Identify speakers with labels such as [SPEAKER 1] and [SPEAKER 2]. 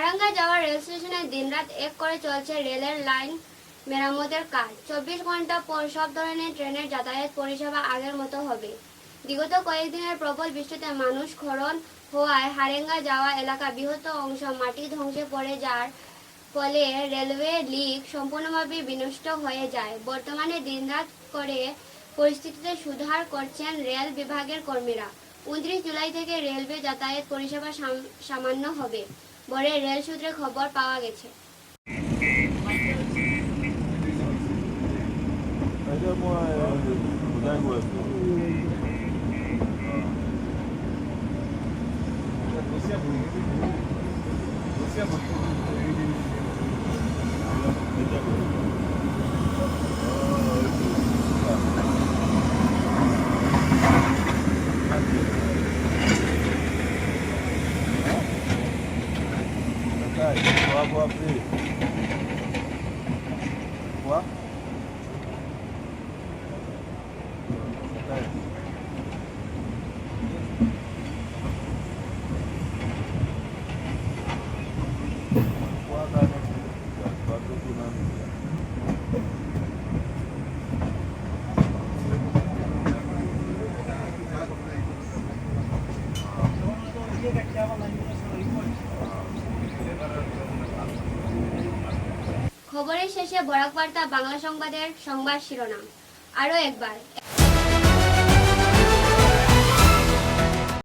[SPEAKER 1] হারাঙ্গা যাওয়ার রেল স্টেশনে দিনরাত এক করে চলছে রেলের লাইন মেরামতের কাজ। 24 ঘন্টা পর সব ধরনের ট্রেনের যাতায়াত পরিষেবা আগের মতো হবে। বিগত কয়েকদিনের প্রবল বৃষ্টিতে মানুষ খরণ হওয়ায় হারেঙ্গা যাওয়া এলাকা বৃহত্ত অংশ মাটি ধ্বংসে পড়ে যার ফলে রেলওয়ে লিঙ্ক সম্পূর্ণভাবে বিনষ্ট হয়ে যায়। বর্তমানে দিনরাত করে পরিস্থিতিতে সুধার করছেন রেল বিভাগের কর্মীরা। 29 জুলাই থেকে রেলওয়ে যাতায়াত পরিষেবা সামান্য হবে বলে রেল সূত্রে খবর পাওয়া গেছে।
[SPEAKER 2] Vou abrir. Quoi?
[SPEAKER 1] খবরের শেষে বরাক বার্তা বাংলা সংবাদের সংবাদ শিরোনাম আরও একবার।